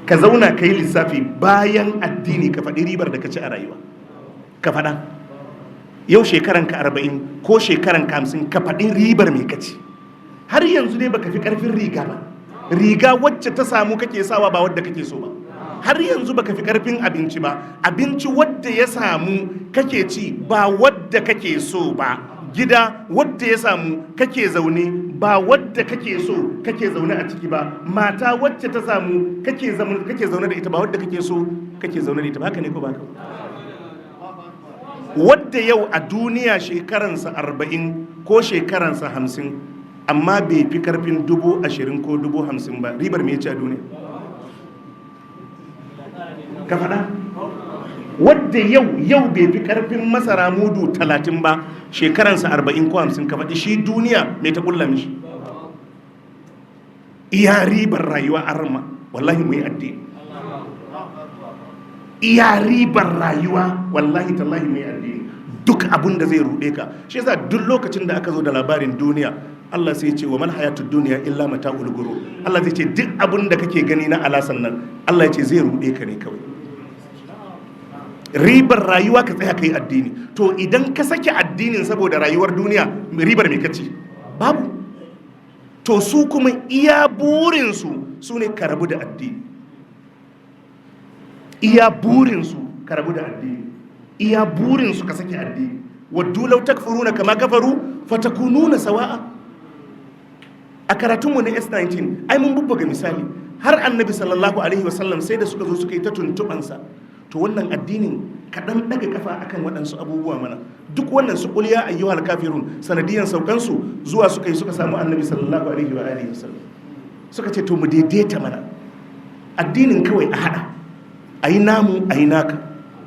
ka zauna ka yi lissafi bayan addini ka faɗi ribar da ka ci a rayuwa, ka faɗa. Yau shekaranka 40 ko shekaranka 50 ka faɗi ribar mai kaci. Har yanzu ne baka fi ƙarfin riga ba, riga wacce ta samu kake sawa ba wadda kake so ba. Har yanzu baka fi ƙarfin abinci ba, abinci wadda ya samu kake ci ba wadda kake so ba. Gida wadda ya samu kake zaune ba wadda kake so kake zaune a ciki ba. Mata wacce ta samu kake zaune da ita ba wadda kake so kake zaune da ita ba. Haka ne ko ba haka? Wadda yau a duniya shekaransa 40 ko shekaransa 50 amma bai fi karfin 20,000 ko 50,000 ba, ribar me ya ci a duniya? Ka faɗa? Wadda yau bai fi karfin masara mudu 30 ba, shekaransa 40 ko 50, ka faɗi shi duniya mai ta ƙulla mishi. Iya ribar rayuwa arma, wallahi mu yi addini. Iya ribar rayuwa wallahi tallahi mu yi addini. Duk abin da zai ruɗe ka, shi yasa duk lokacin da aka zo da labarin duniya, Allah sai ce wa man hayatud duniya illa mata'ul ghurur. Allah zai ce duk abin da kake gani na alasan nan, Allah ya ce zai ruɗe ka ne kawai. Ribar rayuwa ka tsaya kai addini. To idan ka sake addinin saboda rayuwar duniya, ribar me kace? Babu. To su kuma iya burinsu su ne ka rabu da addini. Iya burinsu ka rabu da addini. Iya burinsu ka sake addini. Waddu law takfuruna kama kafaru fatakununa sawa'a. A karatunmu na S19 ai mun bubbuga misali, har annabi sallallahu alaihi wasallam sai da suka zo suka yi ta tuntubansa. To wannan addinin kaɗan daga kafa akan waɗansu abubuwa mana. Duk wannan su ƙuliya ayyuhal kafirun sanadiyan saukansu zuwa suka yi suka samu annabi sallallahu alaihi wa alihi wasallam. Suka ce to mu daidaita mana addinin kawai a haɗa, a yi namu a yi naka.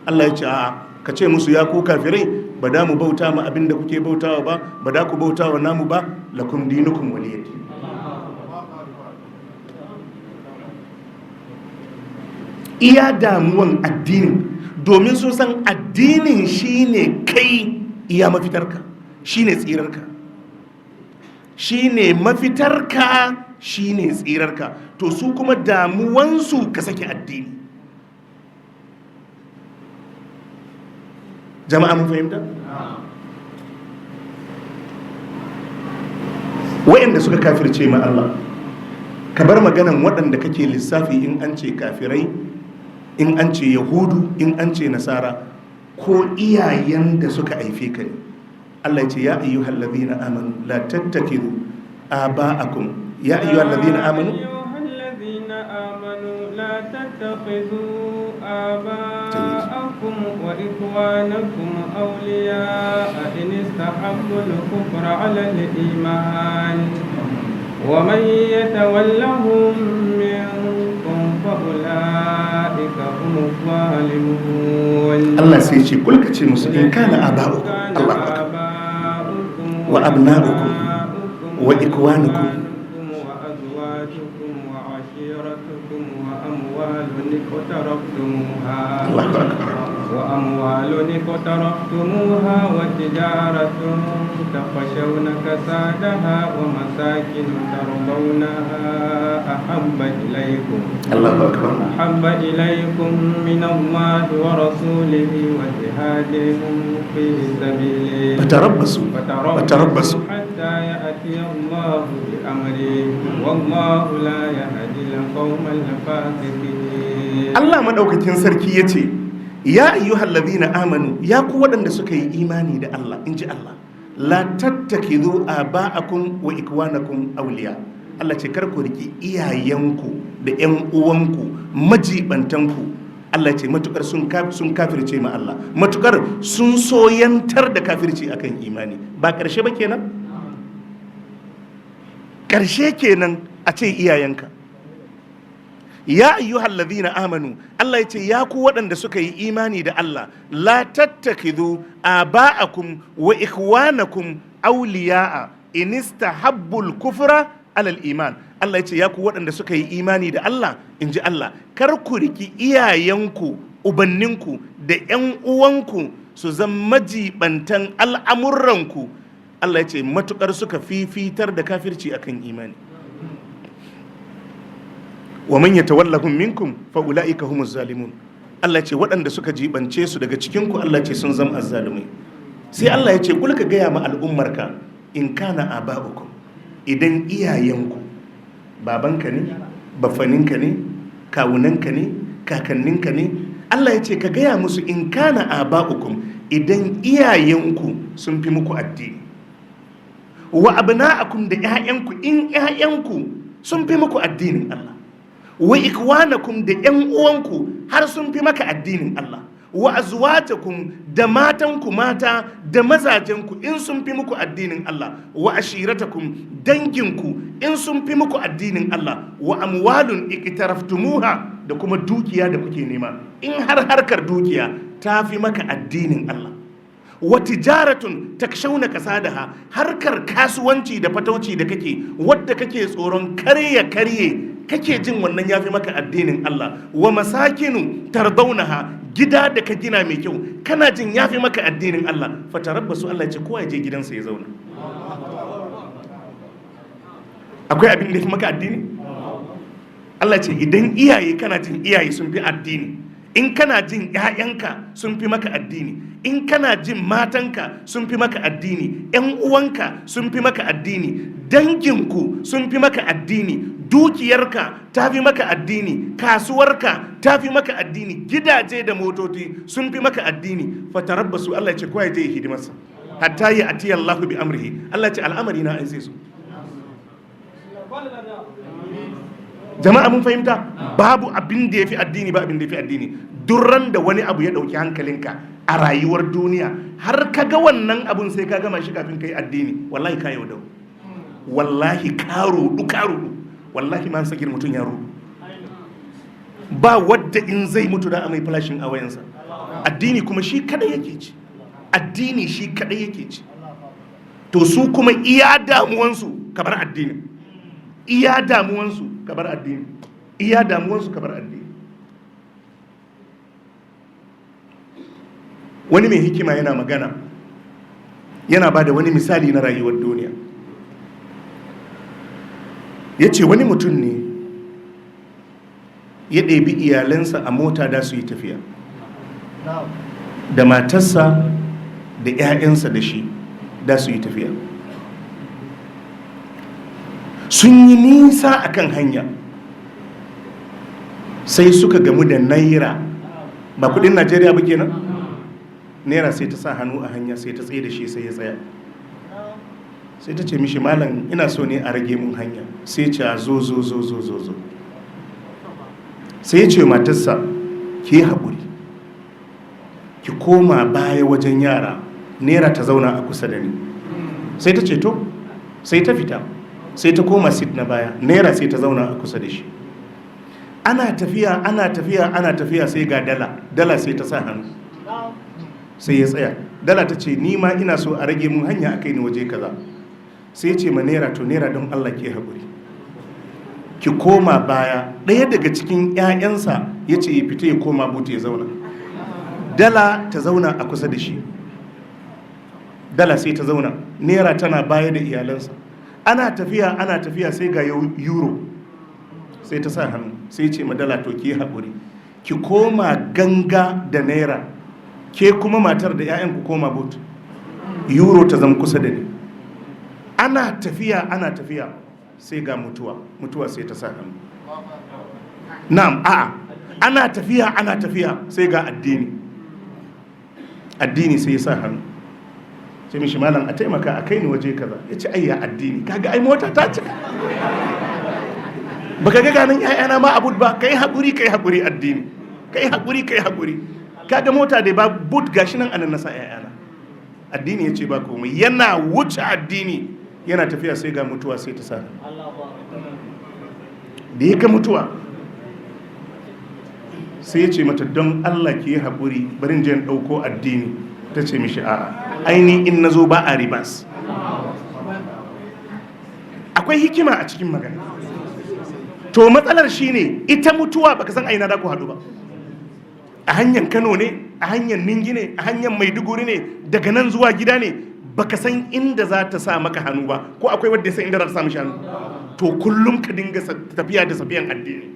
Allah ya ce a'a, ka ce musu ya ku kafirai, ba da mu bauta ma abin da kuke bautawa ba, ba da ku bautawa namu ba, lakum dinukum waliyati. Iya damuwan addinin, domin sun san addinin shine kai iya mafitarka, shine tsirarka, shine mafitarka, shine tsirarka. To su kuma damuwansu ka sake addini. Jama'a mun fahimta? Wa'anda suka kafirce ma Allah, ka bar maganan waɗanda kake lissafi in an ce kafirai, in an ce yahudu, in an ce nasara, ko iyayen da suka haife ka ne. Allah ya ce ya ayyuhal ladhina amanu la tattakidu aba'akum, ya ayyuhal ladhina amanu la tattakidu aba'akum wa ikhwanakum awliya'a in istahabbu al-kufra 'ala al-iman wa man yatawallahum minkum fa ulaika humuz zalimun. Allah sai ce kulka ce musu in kana aba'ukum, Allah wa abna'ukum wa ikwanukum wa azwajukum wa ashiratukum wa amwalun iqtaraftumuha وأموال اقترفتموها وتجارة تخشون كسادها ومساكن ترضونها أحب إليكم من الله ورسوله وجهاد في سبيله فتربصوا حتى يأتي الله بأمره والله لا يهدي القوم الفاسقين. الله مدوكتين سركي يتي ya ayyuhal ladhina amanu, ya ku waɗanda suka yi imani da Allah, in ji Allah, la tattakidu aba'akum wa ikwanakum awliya. Allah ce kar ku riki iyayenku da ƴan uwanku majibantanku. Allah ce matukar sun kafirce ma Allah, matukar sun soyantar da kafirci akan imani. Ba karshe ba kenan? Karshe kenan a ce iyayenka. Ya ayyuhal ladhina amanu, Allah ya ce ya ku waɗanda suka yi imani da Allah, la tattakidu aba'akum wa ikhwanakum awliya'a in istahabbul kufra alal iman. Allah ya ce ya ku waɗanda suka yi imani da Allah, in ji Allah, kar ku riki iyayenku, ubanninku da ƴan uwanku su zama majibantan al'amuranku. Allah ya ce matukar suka fifitar da kafirci akan imani. wa man yatawallahum minkum fa ulaika humuz zalimun. Allah ce waɗanda suka jibance su daga cikin ku Allah ce sun zama azzalumai. Sai Allah ya ce kul ka gaya ma al'ummarka in kana aba'ukum, idan iyayenku babanka ne, bafaninka ne, kawunanka ne, kakanninka ne, Allah ya ce ka gaya musu in kana aba'ukum, idan iyayenku sun fi muku addini, wa abna'akum, da ƴaƴanku in ƴaƴanku sun fi muku addinin Allah, wa ikwanakum, da ƴan uwanku har sun fi maka addinin Allah, wa azwajakum, da matanku mata da mazajenku in sun fi muku addinin Allah, wa ashiratakum, danginku in sun fi muku addinin Allah, wa amwalun iqtaraftumuha, da kuma dukiya da kuke nema in har harkar dukiya ta fi maka addinin Allah, wa tijaratun takshawna kasadaha, harkar kasuwanci da fatauci da kake wadda kake tsoron karye kake jin wannan yafi maka addinin Allah, wa masakinu tardaunaha, gida da ka gina mai kyau kana jin yafi maka addinin Allah, fatarabbasu, Allah ya ce kowa ya je gidansa ya zauna. Akwai abin da yafi maka addini? Allah ce idan iyaye kana jin iyaye sun fi addini, in kana jin ƴaƴanka sun fi maka addini, in kana jin matanka sun fi maka addini, ƴan uwanka sun fi maka addini, danginku sun fi maka addini, dukiyarka ta fi maka addini, kasuwarka ta fi maka addini, gidaje da motoci sun fi maka addini, fatarabbasu, Allah ya ce kowa ya je ya hidimarsa hatta ya atiya Allah bi amrihi. Allah ya ce al'amari na an sai su. Jama'a mun fahimta? Babu abin da ya fi addini, ba abin da ya fi addini. Durran da wani abu ya ɗauki hankalinka a rayuwar duniya har ka ga wannan abun sai ka gama shi kafin ka yi addini, wallahi ka yaudau, wallahi ka rudu, wallahi man sakir mutum ya rudu. Ba wadda in zai mutu da amai flashin a wayansa. Addini kuma shi kadai yake ci, addini shi kadai yake ci. To su kuma iya damuwansu kamar addini, iya damuwansu kabar addini, iya damuwansu kabar addini. Wani mai hikima yana magana, yana ba da wani misali na rayuwar duniya. Ya ce wani mutum ne ya ɗebi iyalansa a mota da su yi tafiya, da matarsa da 'ya'yansa da shi da su yi tafiya. Sun yi nisa a kan hanya sai suka gamu da naira, ba kudin Najeriya ba kenan? Naira sai ta sa hannu a hanya sai ta tsaye da shi sai ya tsaya. Sai ta ce mishi, malam ina so ne a rage mun hanya. Sai ce zo. Sai ya ce matarsa, ki haƙuri, ki koma baya wajen yara, naira ta zauna a kusa da ni. Sai ta ce to, sai ta fita, sai ta koma sit na baya, naira sai ta zauna a kusa da shi. Ana tafiya sai ga dala sai ta sa hannu, sai ya tsaya. Dala ta ce ni ma ina so a rage mun hanya a kai ni waje kaza. Sai ya ce ma naira, to naira don Allah ke haƙuri, ki koma baya. Ɗaya daga cikin 'ya'yansa ya ce ya fita ya koma buta ya zauna, dala ta zauna a kusa da shi. Dala sai ta zauna, naira tana baya da iyalansa. Ana tafiya sai ga euro sai ta sa hannu. Sai ce madala, to ki haƙuri, ki koma ganga da naira, ke kuma matar da 'ya'yan ku koma boot, euro ta zama kusa da ni. Ana tafiya sai ga mutuwa sai ta sa hannu. Na'am, ana tafiya sai ga addini sai ya sa hannu. Sai mishi, malam a taimaka a kai ni waje kaza. Ya ce ayya addini, kaga ai mota ta cika, baka ga ganin 'ya'yana ma abud ba, kai haƙuri addini, kai haƙuri. Kaga mota dai ba but gashi nan anan nasa 'ya'yana. Addini ya ce ba komai. Yana wuce addini yana tafiya sai ga mutuwa sai ta sa. Da ya ga mutuwa sai ya ce mata, don Allah ki yi haƙuri, barin jan ɗauko addini. Ta ce mishi a'a, aini in nazo ba a ribas. Akwai hikima a cikin magana. To matsalar shine ita mutuwa baka san aina da ku haɗu ba. A hanyar Kano ne, a hanyar Ningi ne, a hanyar Maiduguri ne, daga nan zuwa gida ne, baka san inda za ta sa maka hannu ba. Ko akwai wanda ya san inda za ta sa mishi hannu? To kullum ka dinga tafiya da safiyan addini.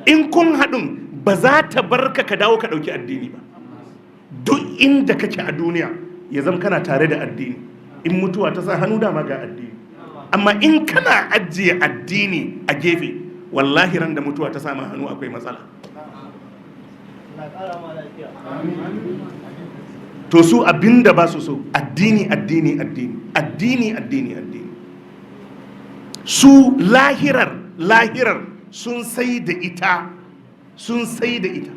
in kun haɗun ba za ta barka ka dawo ka ɗauki addini ba. Duk inda kake a duniya ya zama kana tare da addini. In mutuwa ta sa hannu dama ga addini. Amma in kana ajiye addini a gefe, wallahi ran da mutuwa ta sama hannu akwai matsala. To su abinda ba su so addini addini addini addini addini addini. Su lahirar sun sai da ita, sun sai da ita.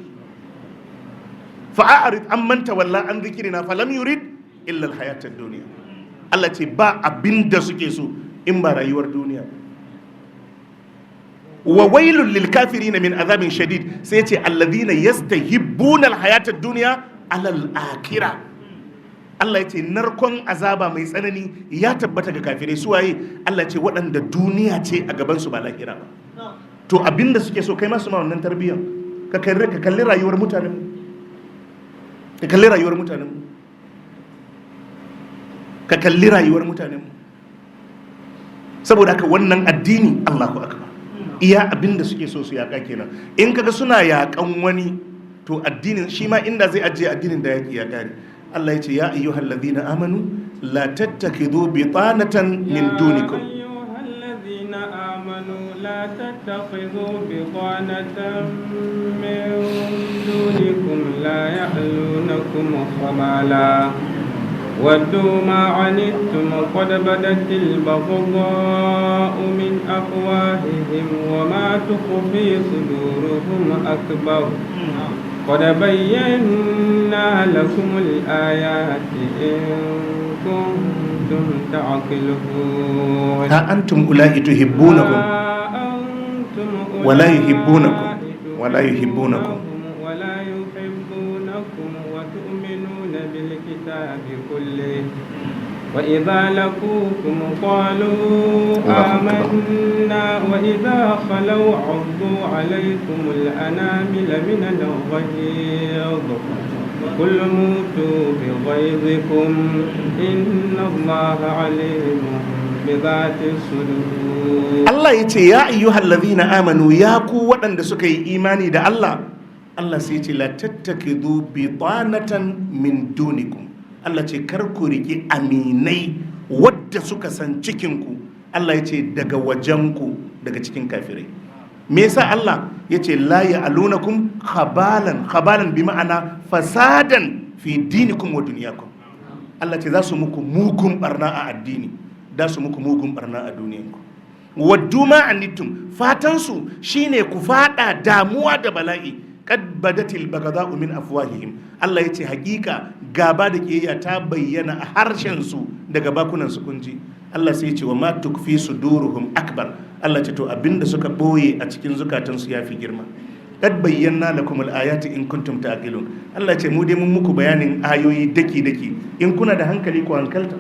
Fa'arid an manta walla an zikirina falam yurid illa alhayatar duniya. Allah ce ba abinda suke so in ba rayuwar duniya. Wa wailul lil kafirin min azabin shadid, sai ce alladhina yastahibbuna alhayatad dunya alal akhirah. Allah ya ce narkon azaba mai tsanani ya tabbata ga kafirai. Su waye? Allah ce waɗanda duniya ce a gaban su ba lahira ba. To abinda suke so kai ma su ma wannan tarbiyyar. Ka kalli rayuwar mutanen. Ka kalli rayuwar mutanen. Ka kalli rayuwar mutanen. Saboda haka wannan addini Allahu akbar. Iya abinda suke so su yaƙa kenan. In kaga suna yaƙan wani, to addinin shi ma inda zai ajiye addinin da yaƙi ya ƙare. Allah ya ce ya ayyuhal ladhina amanu la tattakhidhu bitanatan min dunikum. Ya ayyuhal ladhina amanu la tattakhidhu bitanatan min dunikum la ya'lunakum khabala ودوا ما عنتم قد بدت البغضاء من أفواههم وما تخفي صدورهم أكبر قد بينا لكم الآيات إن كنتم تعقلون. ها أنتم أولئك تحبونهم ولا يحبونكم وتؤمنون بالكتاب كله وإذا لقوكم قالوا آمنا وإذا خلوا عضوا عليكم الأنامل من الغيظ قل موتوا بغيظكم إن الله عليم بذات الصدور. الله يتي يا أيها الذين آمنوا يا قوة أن سكي إيماني دا الله سيتي لا تتخذوا بطانة من دونكم. Allah ce kar ku riƙi aminai wadda suka san cikinku. Allah ya ce daga wajenku, daga cikin kafirai. Me yasa Allah ya ce la ya'lunakum khabalan bi ma'ana fasadan fi dinikum wa dunyakum. Allah ce za su muku mugun barna a addini, da su muku mugun barna a duniyanku. Waddu ma anittum, fatansu shine ku fada damuwa da bala'i. Kad badatil bagada'u min afwahihim. Allah yace hakika gaba da kiyaya ta bayyana a harshen su daga bakunan su kunji. Allah sai yace wa ma tukfi suduruhum akbar. Allah ce to abinda suka boye a cikin zukatan su yafi girma. Kad bayyana lakum al-ayati in kuntum taqilun. Allah ce mu dai mun muku bayanin ayoyi daki daki in kuna da hankali ku hankalta.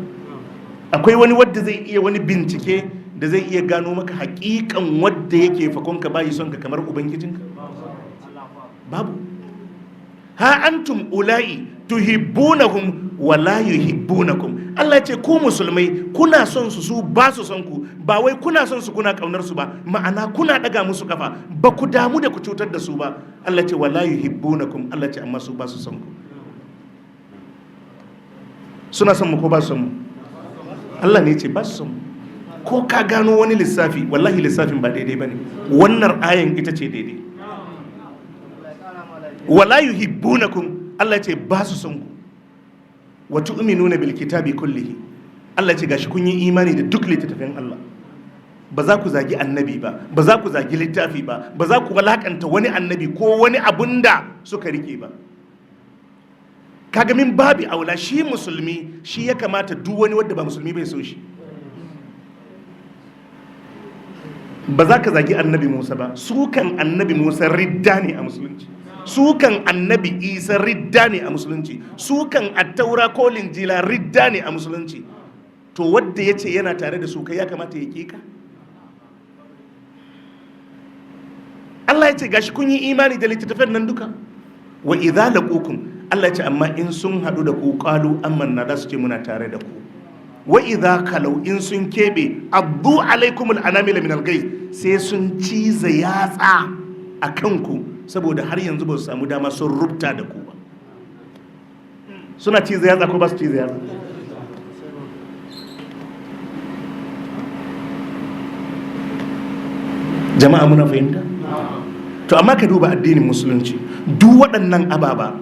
Akwai wani wanda zai iya wani bincike da zai iya gano maka hakikan wanda yake fakonka bayi son ka kamar ubangijinka? Babu. Ha antum ula'i tuhibbunahum wa la yuhibbunakum. Allah ya ce ku musulmai kuna son su ba su son ku, ba wai kuna son su kuna kaunar su ba, ma'ana kuna daga musu kafa, ba ku damu da ku cutar da su ba. Allah ya ce wa la yuhibbunakum. Allah ya ce amma su ba su son ku. Suna son mu ko ba su son mu? Allah ne ya ce ba su son mu. Ko ka gano wani lissafi, wallahi lissafin ba daidai bane. Wannan ayan ita ce daidai. Wala yuhibbunakum. Allah ce ba su son ku. Wa tu'minuna bil kitabi kullihi. Allah ce gashi kun yi imani da duk littattafan Allah. Ba za ku zagi annabi ba, ba za ku zagi littafi ba, ba za ku walakanta wani annabi ko wani abunda suka rike ba. Kaga min babi aula shi musulmi shi ya kamata duk wani wanda ba musulmi bai so shi. Ba za ka zagi annabi Musa ba, sukan annabi Musa ridda ne a musulunci. Sukan annabi Isa ridda ne a musulunci. Sukan attaura ko linjila ridda ne a musulunci. To wadda ya ce yana tare da su kai ya kamata ya kika. Allah ya ce gashi kun yi imani da littattafan nan duka. Wa idza laqukum. Allah ya ce amma in sun hadu da ku qalu amanna, da su ce muna tare da ku. Wa idza kalau in sun kebe addu alaikumul anamila min alghayz, sai sun ciza yatsa a kanku saboda har yanzu ba su samu dama sun rubuta da ku ba. Suna cize yatsa ko ba su cize yatsa? Jama'a muna fahimta? To amma ka duba addinin musulunci, duk waɗannan ababa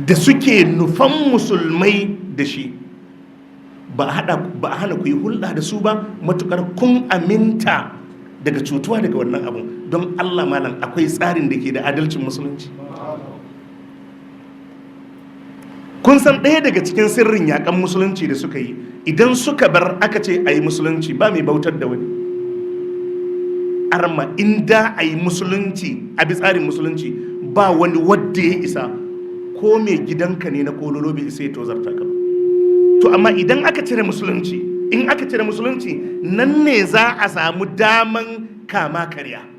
da suke nufan musulmai da shi ba a hana ku yi hulɗa da su ba matukar kun aminta daga cutuwa daga wannan abun. Don Allah malam, akwai tsarin da ke da adalcin musulunci. Kun san ɗaya daga cikin sirrin yaƙan musulunci da suka yi, idan suka bar aka ce a yi musulunci ba mai bautar da wani. Arma inda a yi musulunci a bi tsarin musulunci ba wani wadda ya isa, ko mai gidanka ne na kololo bai isa ya tozarta ka ba. To amma idan aka cire musulunci, in aka cire musulunci, nan ne za a samu daman kama karya.